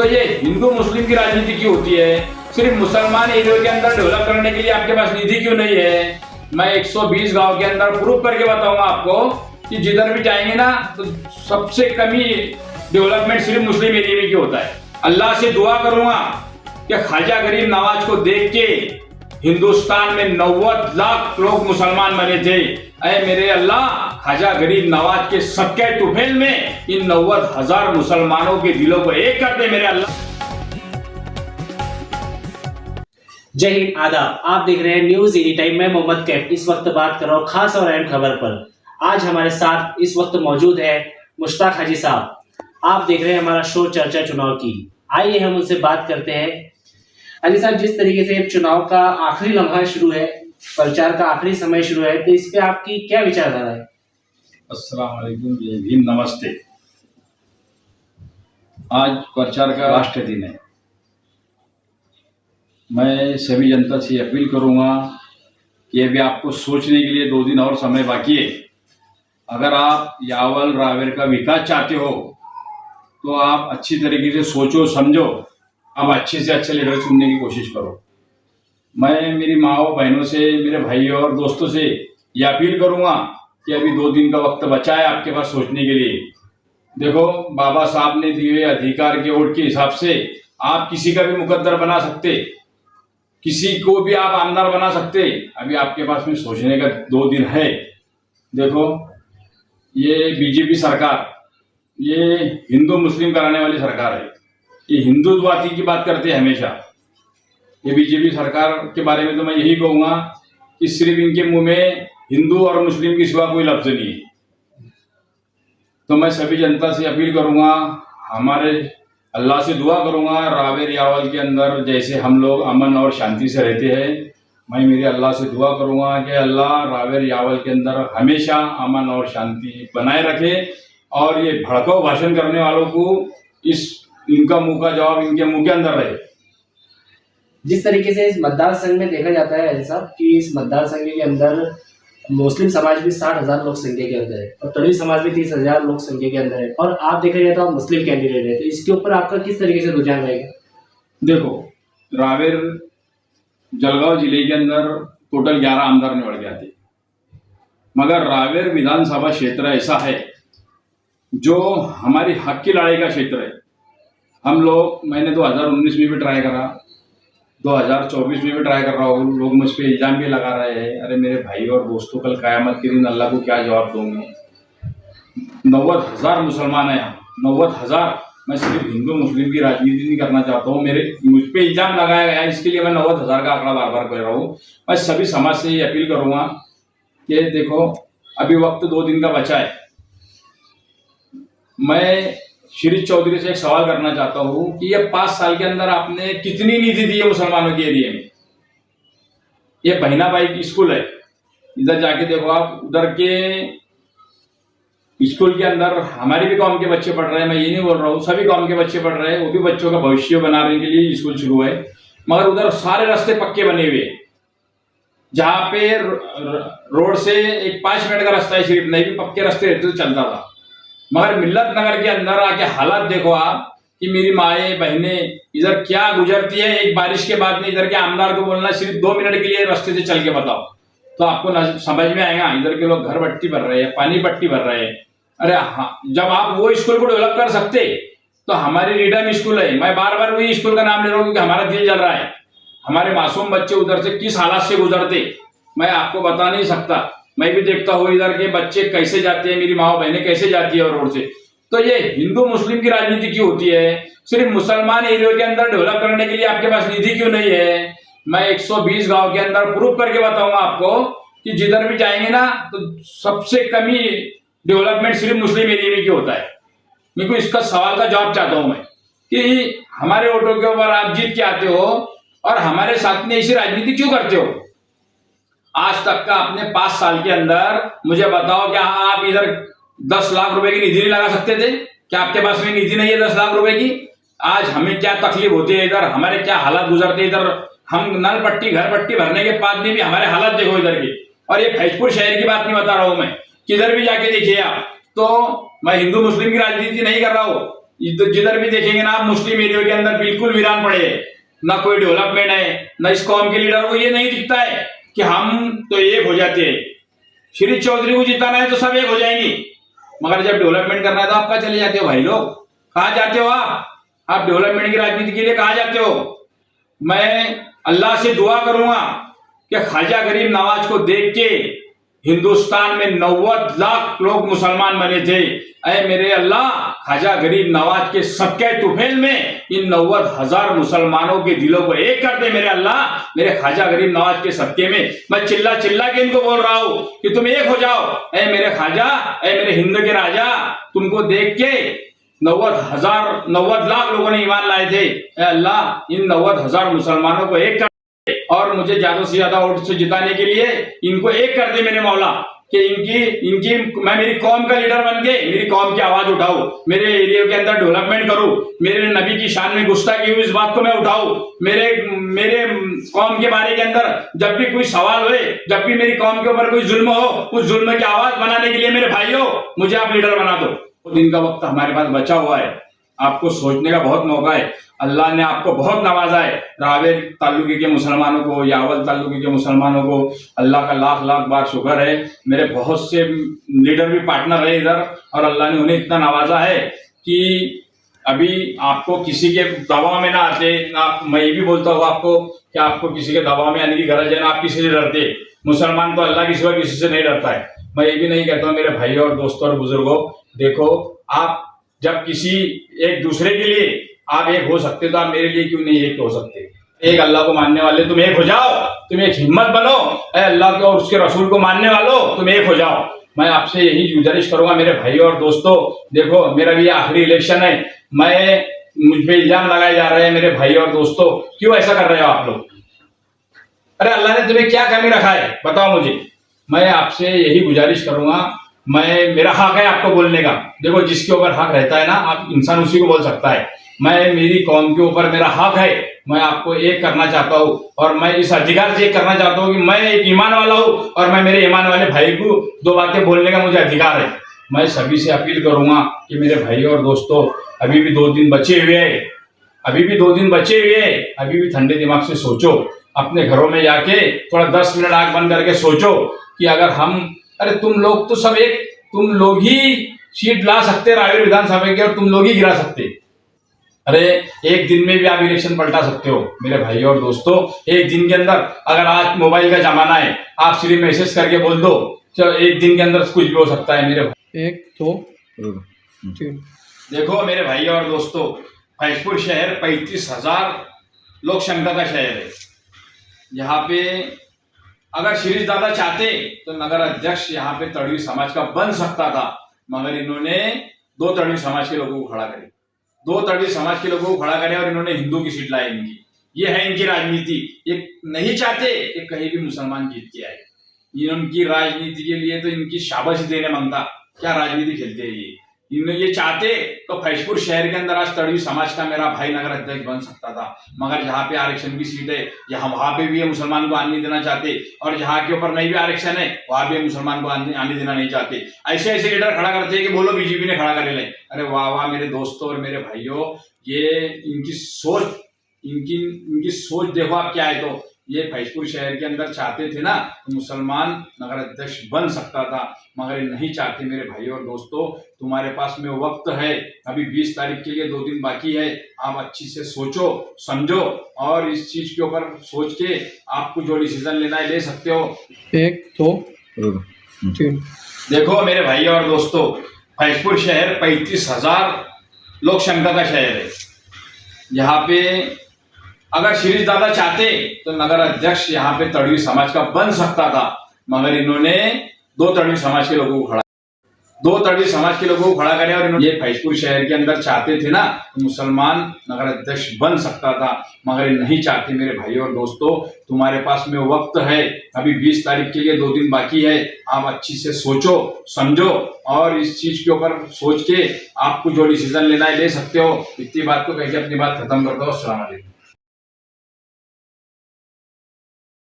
तो ये हिंदू मुस्लिम की राजनीति क्यों होती है? सिर्फ मुसलमान एरिया के अंदर डेवलप करने के लिए आपके पास निधि क्यों नहीं है? मैं 120 गांव के अंदर प्रूफ करके बताऊंगा आपको कि जिधर भी जाएंगे ना तो सबसे कमी डेवलपमेंट सिर्फ मुस्लिम एरिया में क्यों होता है। अल्लाह से दुआ करूंगा कि ख्वाजा गरीब नवाज को देख के हिंदुस्तान में 90 लाख लोग मुसलमान मरे थे। अरे मेरे अल्लाह, ख्वाजा गरीब नवाज के सबके तुफैल में इन 90,000 मुसलमानों के दिलों को एक कर दे मेरे अल्लाह। जय हिंद, आदाब। आप देख रहे हैं न्यूज एनी टाइम में मोहम्मद कैफ। इस वक्त बात कर रहा हूँ खास और अहम खबर पर। आज हमारे साथ इस वक्त मौजूद है मुश्ताक हाजी साहब। आप देख रहे हैं हमारा शो चर्चा चुनाव की। आइए हम उनसे बात करते हैं। हाजी साहब, जिस तरीके से चुनाव का आखिरी लम्हा शुरू है, प्रचार का आखिरी समय शुरू है, तो इस पे आपकी क्या विचारधारा है? अस्सलाम वालेकुम, जय हिंद, नमस्ते। आज प्रचार का लास्ट दिन है। मैं सभी जनता से अपील करूंगा कि अभी आपको सोचने के लिए 2 दिन और समय बाकी है। अगर आप यावल रावेर का विकास चाहते हो तो आप अच्छी तरीके से सोचो समझो, अब अच्छे से अच्छे लीडर चुनने की कोशिश करो। मैं मेरी माओ बहनों से, मेरे भाइयों और दोस्तों से यह अपील करूंगा कि अभी 2 दिन का वक्त बचा है आपके पास सोचने के लिए। देखो, बाबा साहब ने दिए हुए अधिकार के वोट के हिसाब से आप किसी का भी मुकद्दर बना सकते, किसी को भी आप आमदार बना सकते। अभी आपके पास में सोचने का 2 दिन है। देखो, ये बीजेपी सरकार ये हिंदू मुस्लिम कराने वाली सरकार है। ये हिंदुत्ववादी की बात करते हैं हमेशा। ये बीजेपी सरकार के बारे में तो मैं यही कहूँगा कि सिर्फ इनके मुंह में हिंदू और मुस्लिम के सिवा कोई लफ्ज नहीं है। तो मैं सभी जनता से अपील करूँगा, हमारे अल्लाह से दुआ करूँगा रावेर यावल के अंदर जैसे हम लोग अमन और शांति से रहते हैं, मैं मेरे अल्लाह से दुआ करूँगा कि अल्लाह रावेर यावल के अंदर हमेशा अमन और शांति बनाए रखे और ये भड़काऊ भाषण करने वालों को इनका मुंह का जवाब इनके मुंह के अंदर रहे। जिस तरीके से इस मतदार संघ में देखा जाता है हाजी साहब कि इस मतदार संघ के अंदर मुस्लिम समाज भी 60,000 लोग संख्या के अंदर है और तड़वी समाज भी 30,000 लोग संख्या के अंदर है, और आप देखा जाए तो आप मुस्लिम कैंडिडेट है, तो इसके ऊपर आपका किस तरीके से रुझान रहेगा? देखो, रावेर जलगांव जिले के अंदर टोटल 11 आमदार निवड़ गए थे, मगर रावेर विधानसभा क्षेत्र ऐसा है जो हमारी हक की लड़ाई का क्षेत्र है। हम लोग, मैंने 2019 में भी ट्राई करा, 2024 में भी ट्राई कर रहा हूँ। लोग मुझ पर इल्ज़ाम भी लगा रहे हैं। अरे मेरे भाई और दोस्तों, कल क़यामत के दिन अल्लाह को क्या जवाब दूंगे? 90,000 मुसलमान हैं यहाँ, 90,000। मैं सिर्फ हिंदू मुस्लिम की राजनीति नहीं करना चाहता हूँ। मुझ पर इल्ज़ाम लगाया गया, इसके लिए मैं 90,000 का आंकड़ा बार बार कह रहा हूँ। मैं सभी समाज से ये अपील करूँगा कि देखो, अभी वक्त 2 दिन का बचा है। मैं श्री चौधरी से एक सवाल करना चाहता हूँ कि ये 5 साल के अंदर आपने कितनी निधि दी है मुसलमानों के एरिया में? ये बहिना भाई की स्कूल है, इधर जाके देखो आप। उधर के स्कूल के अंदर हमारे भी कौम के बच्चे पढ़ रहे हैं, मैं ये नहीं बोल रहा हूँ, सभी कौम के बच्चे पढ़ रहे हैं। वो भी बच्चों का भविष्य बनाने के लिए स्कूल शुरू है, मगर उधर सारे रास्ते पक्के बने हुए हैं। जहाँ पे रोड से एक 5 मिनट का रास्ता है, सिर्फ नहीं भी पक्के रास्ते रहते तो चलता था। मगर मिल्लत नगर के अंदर आके हालात देखो आप कि मेरी माएँ बहनें इधर क्या गुजरती है। एक बारिश के बाद में इधर के आमदार को बोलना सिर्फ 2 मिनट के लिए रास्ते से चल के बताओ, तो आपको समझ में आएगा। इधर के लोग घर पट्टी भर रहे हैं, पानी पट्टी भर रहे हैं। अरे हाँ, जब आप वो स्कूल को डेवलप कर सकते तो हमारी रीडम स्कूल है, मैं बार बार वही स्कूल का नाम ले रहा हूँ क्योंकि हमारा दिल जल रहा है। हमारे मासूम बच्चे उधर से किस हालात से गुजरते मैं आपको बता नहीं सकता। मैं भी देखता हूँ इधर के बच्चे कैसे जाते हैं, मेरी माँ बहनें कैसे जाती है रोड से। तो ये हिंदू मुस्लिम की राजनीति क्यों होती है? सिर्फ मुसलमान एरिया के अंदर डेवलप करने के लिए आपके पास निधि क्यों नहीं है? मैं 120 गांव के अंदर प्रूफ करके बताऊंगा आपको कि जिधर भी जाएंगे ना तो सबसे कमी डेवलपमेंट सिर्फ मुस्लिम एरिया में क्यों होता है। मेरे को इसका सवाल का जवाब चाहता हूं मैं कि हमारे वोटों के ऊपर आप जीत के आते हो और हमारे साथ में ऐसी राजनीति क्यों करते हो? आज तक का अपने 5 साल के अंदर मुझे बताओ, क्या आप इधर 10 लाख रुपए की निधि नहीं लगा सकते थे? क्या आपके पास में निधि नहीं है 10 लाख रुपए की? आज हमें क्या तकलीफ होती है इधर, हमारे क्या हालात गुजरते हैं इधर। हम नल पट्टी घर पट्टी भरने के बाद में भी हमारे हालात देखो इधर के। और ये फैजपुर शहर की बात नहीं बता रहा हूं मैं, किधर भी जाके देखिए आप। तो मैं हिंदू मुस्लिम की राजनीति नहीं कर रहा हूं, जिधर भी देखेंगे ना आप मुस्लिम एरिया के अंदर बिल्कुल वीरान पड़े हैं, ना कोई डेवलपमेंट है, ना इस कौम के लीडर को ये नहीं दिखता है कि हम तो एक हो जाते हैं, श्री चौधरी को जिताना है तो सब एक हो जाएंगे, मगर जब डेवलपमेंट करना है तो आप कहाँ चले जाते हो भाई लोग? कहाँ जाते हो आप डेवलपमेंट की राजनीति के लिए कहाँ जाते हो? मैं अल्लाह से दुआ करूंगा कि ख्वाजा गरीब नवाज को देख के हिंदुस्तान में 90 लाख लोग मुसलमान बने थे। ऐ मेरे अल्लाह, ख्वाजा गरीब नवाज के सबके तुफैल में इन 90,000 मुसलमानों के दिलों को एक कर दे मेरे अल्लाह। मेरे ख्वाजा गरीब नवाज के सबके में मैं चिल्ला चिल्ला के इनको बोल रहा हूं कि तुम एक हो जाओ। ऐ मेरे ख्वाजा, ऐ मेरे हिंद के राजा, तुमको देख के 90 लाख लोगों ने ईमान लाए थे। ऐ अल्लाह, इन 90,000 मुसलमानों को एक कर और मुझे ज्यादा से ज्यादा वोट से जिताने के लिए इनको एक कर दे मेरे मौला, कि इनकी मैं मेरी कौम का लीडर बन के मेरी कौम की आवाज उठाऊं, मेरे एरिया के अंदर डेवलपमेंट करूं, मेरे नबी की शान में गुस्ताखी हुई इस बात को मैं उठाऊं, मेरे कौम के बारे के अंदर जब भी कोई सवाल होए, जब भी मेरी कौम के ऊपर कोई जुल्म हो, उस जुल्म की आवाज बनाने के लिए मेरे भाइयों मुझे आप लीडर बना दो। तो दिन का वक्त हमारे पास बचा हुआ है, आपको सोचने का बहुत मौका है। अल्लाह ने आपको बहुत नवाजा है। रावेर ताल्लुके के मुसलमानों को, यावल ताल्लुके के मुसलमानों को अल्लाह का लाख लाख बार शुक्र है। मेरे बहुत से लीडर भी पार्टनर है इधर, और अल्लाह ने उन्हें इतना नवाजा है कि अभी आपको किसी के दबाव में ना आते। मैं ये भी बोलता हूँ आपको कि आपको किसी के दबाव में आने की गरज है ना, आप किसी से डरते। मुसलमान तो अल्लाह के सिवा किसी से नहीं डरता है। मैं ये भी नहीं कहता हूँ मेरे भाइयों और दोस्तों और बुजुर्गों, देखो आप जब किसी एक दूसरे के लिए आप एक हो सकते तो आप मेरे लिए क्यों नहीं एक हो सकते? एक अल्लाह को मानने वाले तुम एक हो जाओ, तुम एक हिम्मत बनो। अल्लाह के और उसके रसूल को मानने वालों तुम एक हो जाओ। मैं आपसे यही गुजारिश करूंगा मेरे भाइयों और दोस्तों, देखो मेरा भी आखिरी इलेक्शन है, मुझ पे इल्जाम लगाए जा रहे हैं मेरे भाइयों और दोस्तों, क्यों ऐसा कर रहे हो आप लोग? अरे अल्लाह ने तुम्हें क्या कमी रखा है बताओ मुझे। मैं आपसे यही गुजारिश करूंगा, मेरा हक है आपको बोलने का। देखो जिसके ऊपर हक रहता है ना, आप इंसान उसी को बोल सकता है। मेरी कौम के ऊपर मेरा हक है, मैं आपको एक करना चाहता हूँ, और मैं इस अधिकार से एक करना चाहता हूँ कि मैं एक ईमान वाला हूँ, और मैं मेरे ईमान वाले भाई को दो बातें बोलने का मुझे अधिकार है। मैं सभी से अपील करूंगा कि मेरे भाइयों और दोस्तों, अभी भी 2 दिन बचे हुए हैं, अभी भी ठंडे दिमाग से सोचो, अपने घरों में जाके थोड़ा 10 मिनट आंख बंद करके सोचो कि अगर अरे तुम लोग तो सब तुम लोग ही सीट ला सकते रावेर विधानसभा के, और तुम लोग ही गिरा सकते। अरे एक दिन में भी आप इलेक्शन पलटा सकते हो मेरे भाइयों और दोस्तों, एक दिन के अंदर। अगर आज मोबाइल का जमाना है, आप सिर्फ मैसेज करके बोल दो, चलो एक दिन के अंदर कुछ भी हो सकता है मेरे भाई। 1 2 3 देखो मेरे भाइयों और दोस्तों, फैजपुर शहर 35,000 लोक संख्या का शहर है। यहाँ पे अगर शिरीष दादा चाहते तो नगर अध्यक्ष यहाँ पे तड़वी समाज का बन सकता था, मगर इन्होंने 2 तड़वी समाज के लोगों को खड़ा करे, 2 तड़वी समाज के लोगों को खड़ा करे, और इन्होंने हिंदू की सीट लाई इनकी। ये है इनकी राजनीति। ये नहीं चाहते कि कहीं भी मुसलमान जीत के आए। इनकी राजनीति के लिए तो इनकी शाबाशी देने मांगता, क्या राजनीति खेलते हैं ये चाहते तो फैजपुर शहर के अंदर आज तड़वी समाज का मेरा भाई नगर अध्यक्ष बन सकता था, मगर जहाँ पे आरक्षण की सीट है वहां पे भी ये मुसलमान को आने देना चाहते, और जहाँ के ऊपर नहीं भी आरक्षण है वहां भी मुसलमान को आने देना नहीं चाहते। ऐसे लीडर खड़ा करते हैं कि बोलो बीजेपी ने खड़ा करे ले। अरे वाह वाह मेरे दोस्तों और मेरे भाइयों, ये इनकी सोच देखो आप क्या है। तो ये फैजपुर शहर के अंदर चाहते थे ना तो मुसलमान नगर अध्यक्ष बन सकता था, मगर ये नहीं चाहते मेरे भाइयों और दोस्तों। तुम्हारे पास में वक्त है, अभी 20 तारीख के लिए 2 दिन बाकी है। आप अच्छी से सोचो समझो, और इस चीज के ऊपर सोच के आपको जो डिसीजन लेना है ले सकते हो। 1 2 3 देखो मेरे भाइयों और दोस्तों, फैजपुर शहर 35,000 लोक संख्या का शहर है। यहाँ पे अगर शिरीष दादा चाहते तो नगर अध्यक्ष यहाँ पे तड़वी समाज का बन सकता था, मगर इन्होंने 2 तड़वी समाज के लोगों को खड़ा करे, और इन्होंने ये फैजपुर शहर के अंदर चाहते थे ना तो मुसलमान नगर अध्यक्ष बन सकता था, मगर ये नहीं चाहते मेरे भाइयों और दोस्तों। तुम्हारे पास में वक्त है, अभी 20 तारीख के लिए 2 दिन बाकी है। आप अच्छी से सोचो समझो, और इस चीज के ऊपर सोच के आपको जो डिसीजन लेना है ले सकते हो। इतनी बात को कह के अपनी बात खत्म करता हूँ। अस्सलाम वालेकुम।